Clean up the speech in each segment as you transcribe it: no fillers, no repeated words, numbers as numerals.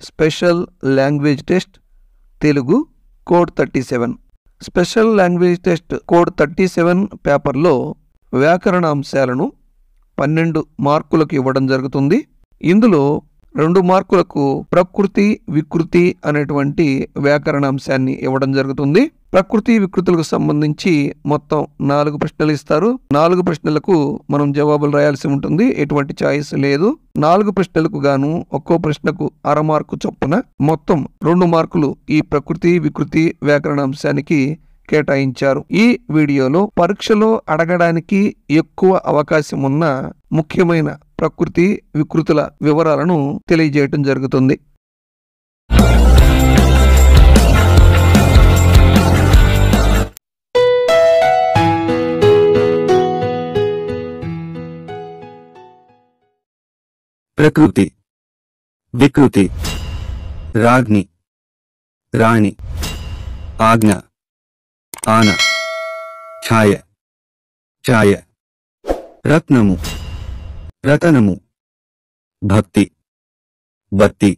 Special language test Telugu code 37. Special language test code 37 పేపర్లో వ్యాకరణ అంశాలను 12 మార్కులకు ఇవ్వడం జరుగుతుంది. ఇందులో 2 మార్కులకు ప్రకృతి వికృతి అనేటువంటి వ్యాకరణ అంశాన్ని ఇవ్వడం జరుగుతుంది. ప్రకృతి వికృతులకు సంబంధించి మొత్తం 4 ప్రశ్నలు ఇస్తారు. 4 ప్రశ్నలకు మనం జవాబులు రాయాల్సి ఉంటుంది. ఎటువంటి చాయిస్ లేదు. 4 ప్రశ్నలకు గాను ఒక్కో ప్రశ్నకు 1/2 మార్కు చొప్పున మొత్తం 2 మార్కులు ఈ ప్రకృతి వికృతి వ్యాకరణ అంశానికి కేటాయించారు. ఈ వీడియోలో పరీక్షలో అడగడానికి ఎక్కువ అవకాశం ఉన్న ముఖ్యమైన ప్రకృతి వికృతుల వివరాలను తెలియజేయటం జరుగుతుంది. ప్రకృతి, వికృతి, రాజ్ఞి, రాణి, ఆజ్ఞ, ఆన, ఛాయ, ఛాయ, రత్నము, రతనము, భక్తి, బత్తి.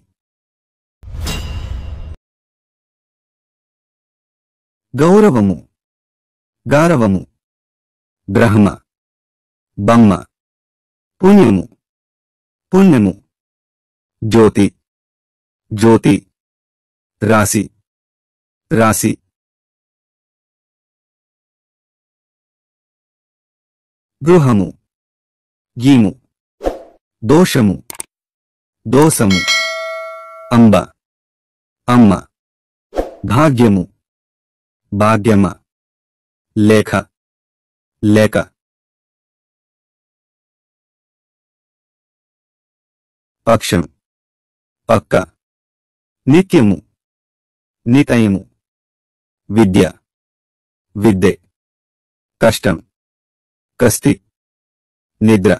గౌరవము, గారవము, బ్రహ్మ, బమ్మ, పుణ్యము, పుణ్యము, జ్యోతి, జ్యోతి, రాశి, రాశి. గృహము, గీము, దోషము, దోసము, అంబ, అమ్మ, భాగ్యము, భాగ్యమ, లేఖ, లేఖ. పక్షం, పక్క, నిత్యము, నితయము, విద్య, విద్యే, కష్టం, కస్తి, నిద్ర,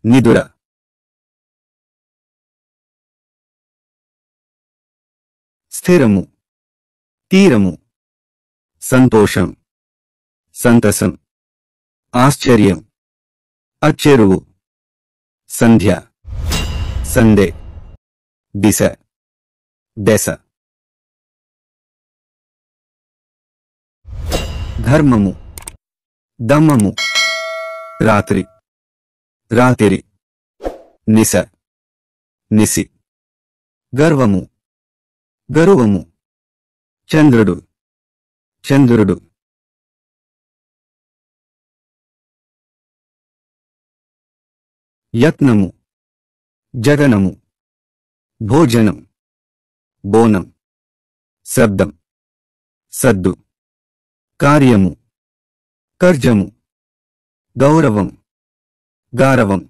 నిదుర. స్థిరము, తీరము, సంతోషం, సంతసం, ఆశ్చర్యం, అచ్చెరువు, సంధ్య, సందే, దిశ, దశ. ధర్మము, దమ్మము, రాత్రి, రాతిరి, నిశ, నిసి. గర్వము, గరువము, చంద్రుడు, చంద్రుడు. యత్నము, జగనము, భోజనం, బోనం, శబ్దం, సద్దు. కార్యము, కర్జము, గౌరవం, గారవం.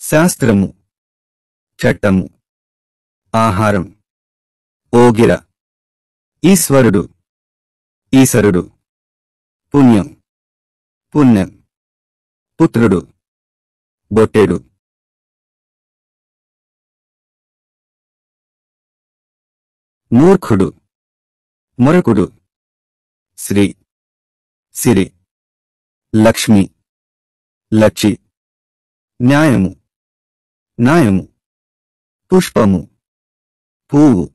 శాస్త్రము, చట్టము, ఆహారం, ఓగిర, ఈశ్వరుడు, ఈశ్వరుడు. పుణ్యం, పుణ్యం, పుత్రుడు, బొట్టెడు. మూర్ఖుడు, మొరకుడు, శ్రీ, సిరి, లక్ష్మి, లక్షి. న్యాయము, న్యాయము, పుష్పము, పువ్వు.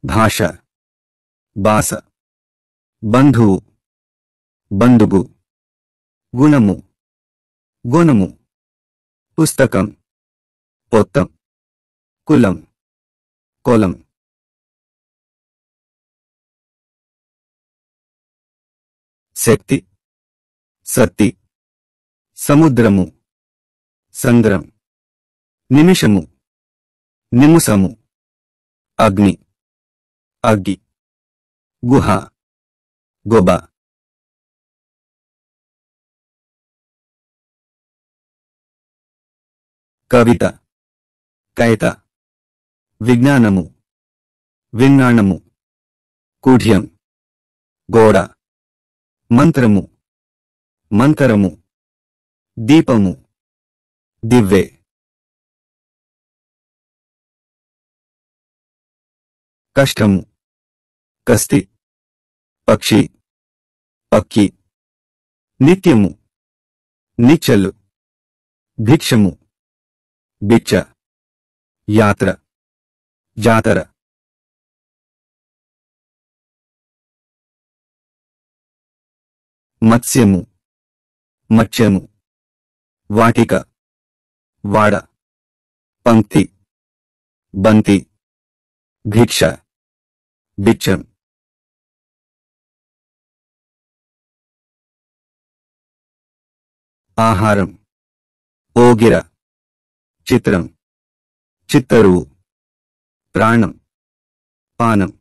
భాష, బాస, బంధువు, బంధువు. గుణము, గుణము, పుస్తకం, పొత్తం, కులం, కొలం. శక్తి, సత్తి, సముద్రము, సంద్రం. నిమిషము, నిముసము, అగ్ని, అగ్గి. గుహ, గొబ. కవిత, కైత, విజ్ఞానము, విజ్ఞానము, కుఢ్యం, గోడ. మంత్రము, మంతరము, దీపము, దివ్వె. కష్టము, కస్తి, పక్షి, అక్కి, నిత్యము, నిచ్చలు, భిక్షము, బిచ్చ, యాత్ర, జాతర. మత్స్యము, మత్స్యము, వాటిక, వాడ, పంక్తి, బంతి, భిక్ష, బిచ్చం. ఆహారం, ఓగిర, చిత్రం, చిత్తరువు, ప్రాణం, పానం.